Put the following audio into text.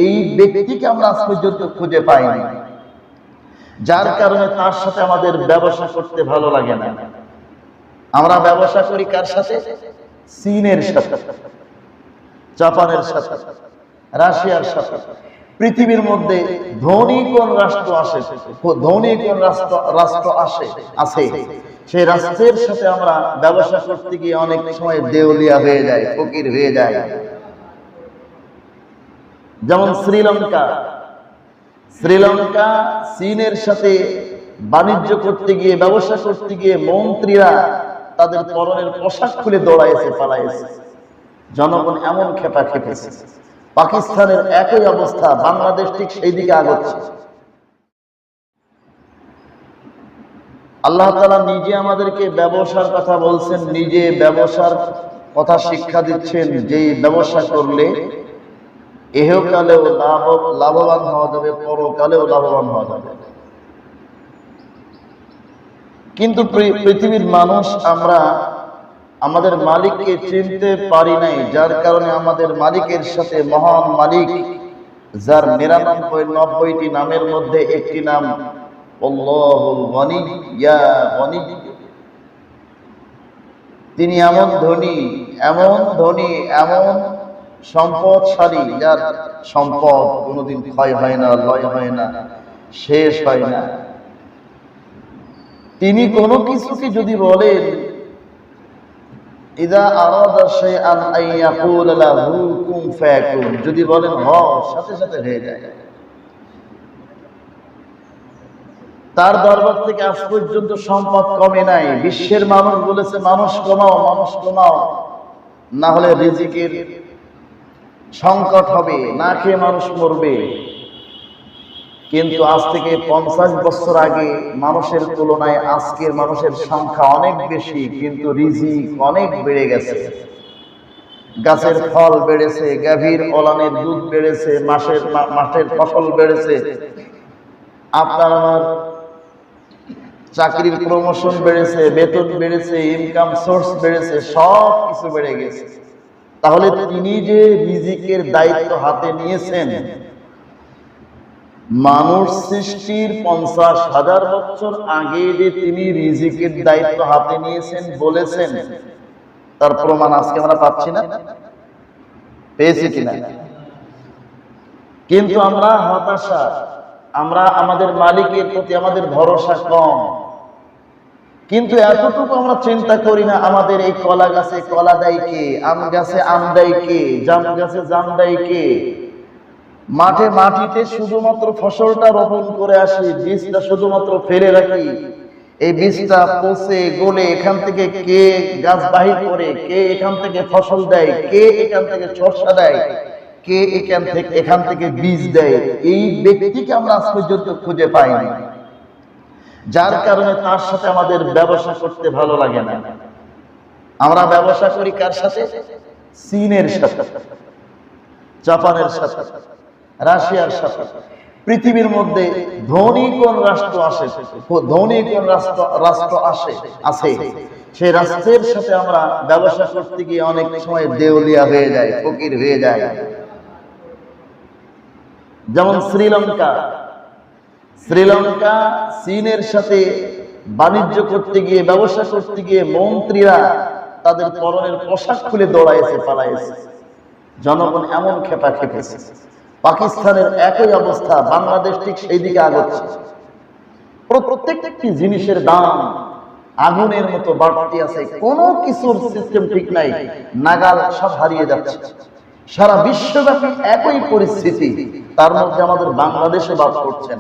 এই ব্যক্তিকে আমরা আজ পর্যন্ত খুঁজে পাইনি, যার কারণে তার সাথে আমাদের ব্যবসা করতে ভালো লাগে না। আমরা ব্যবসা করি কার সাথে? চীনের সাথে, জাপানের সাথে, রাশিয়ার সাথে। পৃথিবীর মধ্যে ধনী কোন রাষ্ট্র আসে, ধনী কোন রাষ্ট্র আছে, সেই রাষ্ট্রের সাথে আমরা ব্যবসা করতে গিয়ে অনেক সময় দেউলিয়া হয়ে যায়, ফকির হয়ে যায়। যেমন শ্রীলঙ্কা চীনের সাথে বাণিজ্য করতে গিয়ে, ব্যবসা করতে গিয়ে মন্ত্রীরা তাদের পরনের পোশাক খুলে দৌড়াইছে, পালাইছে। জনগণ এমন খেপা খেপেছে। পাকিস্তানের একই অবস্থা, বাংলাদেশ ঠিক সেই দিকে আগাচ্ছে। আল্লাহ তাআলা নিজে আমাদেরকে ব্যবসার কথা বলছেন, নিজে ব্যবসার কথা শিক্ষা দিচ্ছেন, যে ব্যবসা করলে ইহকালেও লাভবান হওয়া যাবে, পরকালেও লাভবান হওয়া যাবে। কিন্তু পৃথিবীর মানুষ আমরা আমাদের মালিককে চিনতে পারি নাই, যার কারণে আমাদের মালিকের সাথে, মহান মালিক যার ৯৯টি নামের মধ্যে একটি নাম আল্লাহুল গনি, ইয়া গনি, তিনি এমন ধনী, এমন সম্পদশালী, যার সম্পদ কোনোদিন ক্ষয় হয় না, লয় হয় না, শেষ হয় না। তিনি কোনো কিছুকে যদি বলেন, ইদা আরাদা শাইআন আইয়াকুল লাহু কুন ফায়াকুন, যদি বলেন হও, সাথে সাথে হয়ে যায়। তার দরবার থেকে আজ পর্যন্ত সম্পদ কমে নাই। বিশ্বের মানুষ বলেছে মানুষ কমাও, না হলে রিজিকের সংকট হবে, না খেয়ে মানুষ মরবে। কিন্তু আজ থেকে 50 বছর আগে মানুষের তুলনায় আজকের মানুষের সংখ্যা অনেক বেশি, কিন্তু রিজিক অনেক বেড়ে গেছে। গাছের ফল বেড়েছে, গাভীর ওলানের দুধ বেড়েছে, মাঠের ফসল বেড়েছে, আপনার আমার চাকরির প্রমোশন বেড়েছে, বেতন বেড়েছে, ইনকাম সোর্স বেড়েছে, সব কিছু বেড়ে গেছে। তাহলে তিনি যে রিজিকের দায়িত্ব হাতে নিয়েছেন, মানুষ সৃষ্টির 50,000 বছর আগে যে তিনি রিজিকের দায়িত্ব হাতে নিয়েছেন বলেছেন, তার প্রমাণ আজকে আমরা পাচ্ছি না? পেয়েছি কিনা? কিন্তু আমরা হতাশা, আমরা আমাদের মালিকের প্রতি আমাদের ভরসা কম। কিন্তু এতটুকু আমরা চিন্তা করি না, আমাদের এই কলা গাছে কলা দেয় কে, আম গাছে আম দেয় কে, জাম গাছে জাম দেয় কে, মাটিতে শুধুমাত্র ফসলটা রোপণ করে আসি, বীজটা শুধুমাত্র ফেলে রাখি, এই বীজটা পচে গলে এখান থেকে কে গাছ বাহির করে, কে এখান থেকে ফসল দেয়, কে এখান থেকে শস্য দেয়, কে এখান থেকে বীজ দেয়, এই ব্যক্তিকে আমরা আজ পর্যন্ত খুঁজে পাইনি, যার কারণে তার সাথে আমাদের ব্যবসা করতে ভালো লাগে না। আমরা ব্যবসা করি কার সাথে? চীনের সাথে, জাপানের সাথে, রাশিয়ার সাথে। পৃথিবীর মধ্যে ধনী কোন রাষ্ট্র আছে, সেই রাষ্ট্রের সাথে আমরা ব্যবসা করতে গিয়ে অনেক সময় দেউলিয়া হয়ে যায়, ফকির হয়ে যায়। যেমন শ্রীলঙ্কা চীনের সাথে বাণিজ্য করতে গিয়ে, ব্যবসা করতে গিয়ে মন্ত্রীরা তাদের পরনের পোশাক খুলে দৌড়াইছে, পালাইছে। জনগণ এমন খেপা খেপেছে। পাকিস্তানের একই অবস্থা, বাংলাদেশ ঠিক সেই দিকে আগাচ্ছে। প্রত্যেকটি জিনিসের দাম আগুনের মতো বাড়তে আছে, কোনো কিছুর সিস্টেম ঠিক নাই, নাগাল সব হারিয়ে যাচ্ছে। সারা বিশ্বব্যাপী একই পরিস্থিতি, তার মধ্যে আমাদের বাংলাদেশে বাস করছেন।